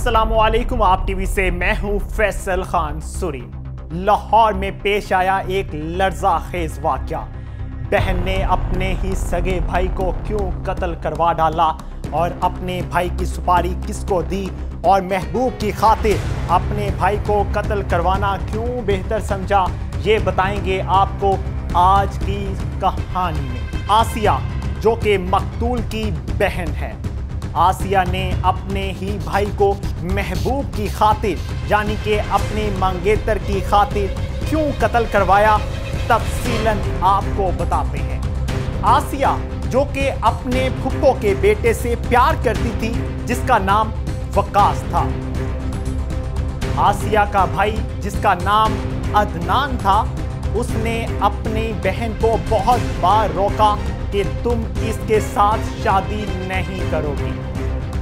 अस्सलामुअलैकुम। आप टीवी से मैं हूं फैसल खान सूरी। लाहौर में पेश आया एक लर्ज़ाखेज वाक़या। बहन ने अपने ही सगे भाई को क्यों कत्ल करवा डाला और अपने भाई की सुपारी किसको दी और महबूब की खातिर अपने भाई को कत्ल करवाना क्यों बेहतर समझा, ये बताएंगे आपको आज की कहानी में। आसिया जो कि मकतूल की बहन है, आसिया ने अपने ही भाई को महबूब की खातिर यानी कि अपने मंगेतर की खातिर क्यों कत्ल करवाया, तफसीलन आपको बताते हैं। आसिया जो कि अपने फुप्पो के बेटे से प्यार करती थी जिसका नाम वकास था। आसिया का भाई जिसका नाम अदनान था, उसने अपनी बहन को बहुत बार रोका कि तुम इसके साथ शादी नहीं करोगी।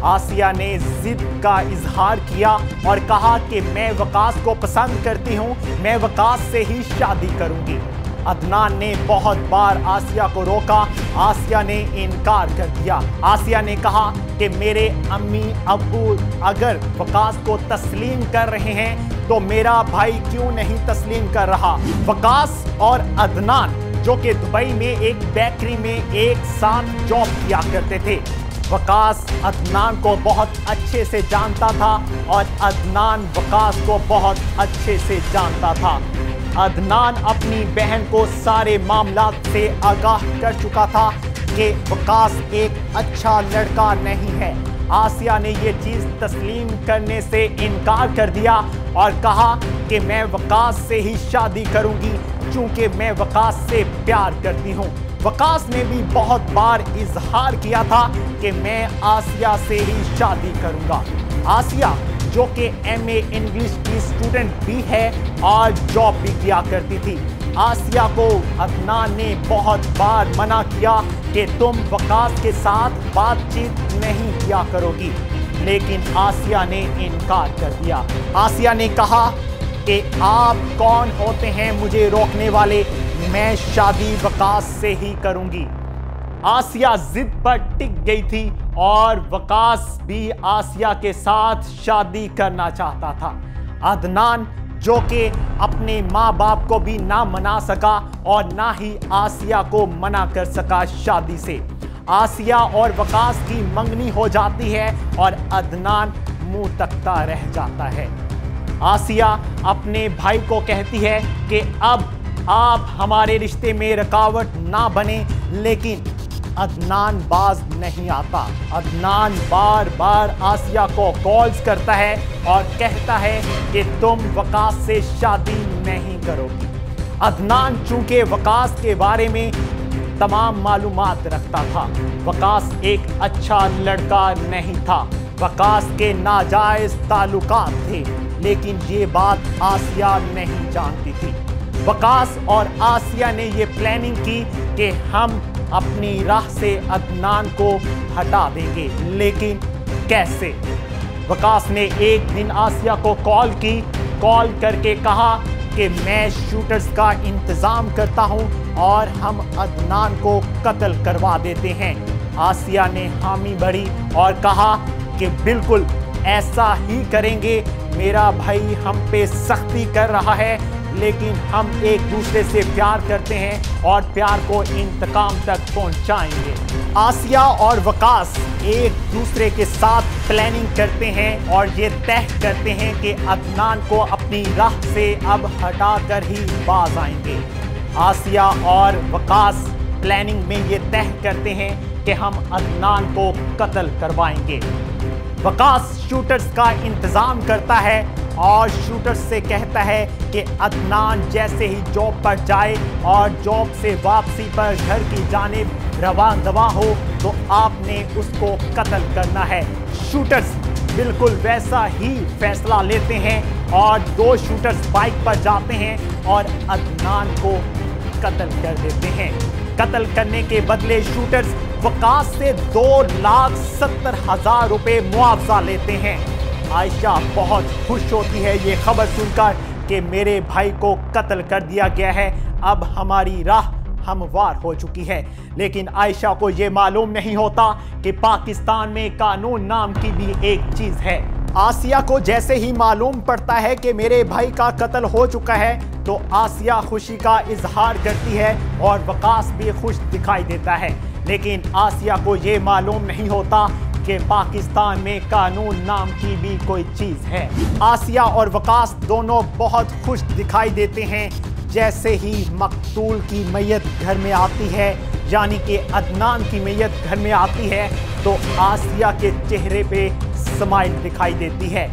आसिया ने जिद का इजहार किया और कहा कि मैं वकास को पसंद करती हूं, मैं वकास से ही शादी करूंगी। अदनान ने बहुत बार आसिया को रोका, आसिया ने इनकार कर दिया। आसिया ने कहा कि मेरे अम्मी अब्बू अगर वकास को तस्लीम कर रहे हैं तो मेरा भाई क्यों नहीं तस्लीम कर रहा। वकास और अदनान जो कि दुबई में एक बेकरी में एक साथ जॉब किया करते थे। वकास अदनान को बहुत अच्छे से जानता था और अदनान वकास को बहुत अच्छे से जानता था। अदनान अपनी बहन को सारे मामलात से आगाह कर चुका था कि वकास एक अच्छा लड़का नहीं है। आसिया ने ये चीज़ तस्लीम करने से इनकार कर दिया और कहा कि मैं वकास से ही शादी करूंगी क्योंकि मैं वकास से प्यार करती हूं। वकास ने भी बहुत बार इजहार किया था कि मैं आसिया से ही शादी करूंगा। आसिया जो कि एमए इंग्लिश की स्टूडेंट भी है और जॉब भी किया करती थी। आसिया को अदनान ने बहुत बार मना किया कि तुम वकास के साथ बातचीत नहीं किया करोगी, लेकिन आसिया ने इनकार कर दिया। आसिया ने कहा कि आप कौन होते हैं मुझे रोकने वाले, मैं शादी वकास से ही करूंगी। आसिया जिद पर टिक गई थी और वकास भी आसिया के साथ शादी करना चाहता था। अदनान जो कि अपने माँ बाप को भी ना मना सका और ना ही आसिया को मना कर सका शादी से। आसिया और वकास की मंगनी हो जाती है और अदनान मुंह तकता रह जाता है। आसिया अपने भाई को कहती है कि अब आप हमारे रिश्ते में रुकावट ना बने, लेकिन अदनान बाज नहीं आता। अदनान बार बार आसिया को कॉल्स करता है और कहता है कि तुम वकास से शादी नहीं करोगी। अदनान चूंकि वकास के बारे में तमाम मालूमात रखता था, वकास एक अच्छा लड़का नहीं था, वकास के नाजायज ताल्लुकात थे, लेकिन ये बात आसिया नहीं जानती थी। वकास और आसिया ने ये प्लानिंग की कि हम अपनी राह से अदनान को हटा देंगे, लेकिन कैसे। वकास ने एक दिन आसिया को कॉल करके कहा कि मैं शूटर्स का इंतज़ाम करता हूं और हम अदनान को कत्ल करवा देते हैं। आसिया ने हामी भरी और कहा कि बिल्कुल ऐसा ही करेंगे, मेरा भाई हम पे सख्ती कर रहा है, लेकिन हम एक दूसरे से प्यार करते हैं और प्यार को इंतकाम तक पहुंचाएंगे। आसिया और वकास एक दूसरे के साथ प्लानिंग करते हैं और ये तय करते हैं कि अदनान को अपनी राह से अब हटाकर ही बाज आएंगे। आसिया और वकास प्लानिंग में ये तय करते हैं कि हम अदनान को कत्ल करवाएंगे। वकास शूटर्स का इंतज़ाम करता है और शूटर्स से कहता है कि अदनान जैसे ही जॉब पर जाए और जॉब से वापसी पर घर की जानिब रवाना हो तो आपने उसको कत्ल करना है। शूटर्स बिल्कुल वैसा ही फैसला लेते हैं और दो शूटर्स बाइक पर जाते हैं और अदनान को कत्ल कर देते हैं। कत्ल करने के बदले शूटर्स वकास से 2,70,000 रुपए मुआवजा लेते हैं। आयशा बहुत खुश होती है ये खबर सुनकर कि मेरे भाई को कत्ल कर दिया गया है, अब हमारी राह हमवार हो चुकी है। लेकिन आयशा को ये मालूम नहीं होता कि पाकिस्तान में कानून नाम की भी एक चीज़ है। आसिया को जैसे ही मालूम पड़ता है कि मेरे भाई का कत्ल हो चुका है तो आसिया खुशी का इजहार करती है और वकास भी खुश दिखाई देता है। लेकिन आसिया को यह मालूम नहीं होता कि पाकिस्तान में कानून नाम की भी कोई चीज है। आसिया और वकास दोनों बहुत खुश दिखाई देते हैं जैसे ही मकतूल की मैयत घर में आती है, यानी कि अदनान की मैयत घर में आती है तो आसिया के चेहरे पे स्माइल दिखाई देती है।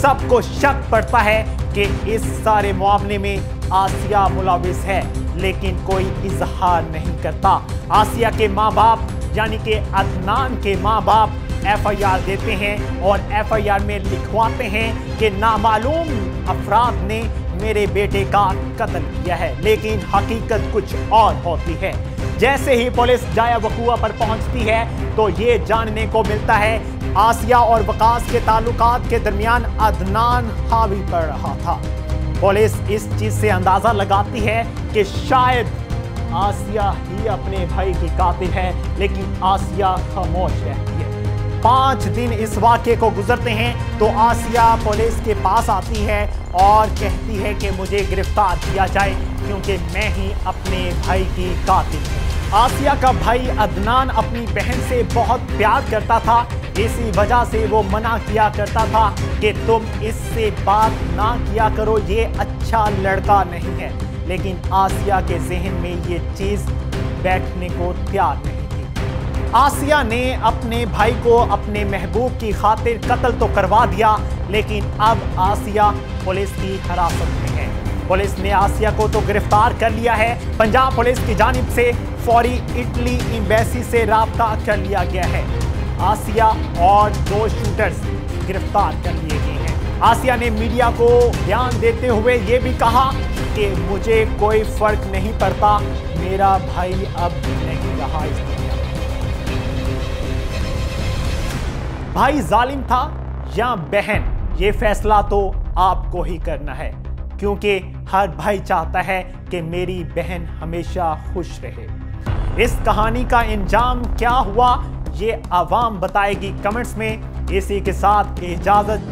सबको शक पड़ता है कि इस सारे मामले में आसिया मुलविस है, लेकिन कोई इजहार नहीं करता। आसिया के माँ बाप यानी कि अदनान के माँ बाप एफआईआर देते हैं और एफआईआर में लिखवाते हैं कि नामालूम अफराद ने मेरे बेटे का कत्ल किया है, लेकिन हकीकत कुछ और होती है। जैसे ही पुलिस जाया वकूआ पर पहुंचती है तो ये जानने को मिलता है आसिया और वकास के ताल्लुकात के दरमियान अदनान हावी पड़ रहा था। पुलिस इस चीज से अंदाजा लगाती है कि शायद आसिया ही अपने भाई की कातिल है, लेकिन आसिया खामोश रहती है। 5 दिन इस वाक़े को गुजरते हैं तो आसिया पुलिस के पास आती है और कहती है कि मुझे गिरफ्तार किया जाए क्योंकि मैं ही अपने भाई की कातिल हूँ। आसिया का भाई अदनान अपनी बहन से बहुत प्यार करता था, इसी वजह से वो मना किया करता था कि तुम इससे बात ना किया करो, ये अच्छा लड़का नहीं है। लेकिन आसिया के जहन में ये चीज़ बैठने को तैयार नहीं थी। आसिया ने अपने भाई को अपने महबूब की खातिर कत्ल तो करवा दिया, लेकिन अब आसिया पुलिस की हिरासत में है। पुलिस ने आसिया को तो गिरफ्तार कर लिया है। पंजाब पुलिस की जानिब से फौरी इटली एम्बेसी से राब्ता कर लिया गया है। आसिया और 2 शूटर्स गिरफ्तार कर लिए गए हैं। आसिया ने मीडिया को बयान देते हुए ये भी कहा कि मुझे कोई फर्क नहीं पड़ता, मेरा भाई अब नहीं रहा इस दुनिया में। भाई जालिम था या बहन, ये फैसला तो आपको ही करना है, क्योंकि हर भाई चाहता है कि मेरी बहन हमेशा खुश रहे। इस कहानी का इंजाम क्या हुआ ये आवाम बताएगी कमेंट्स में। इसी के साथ इजाजत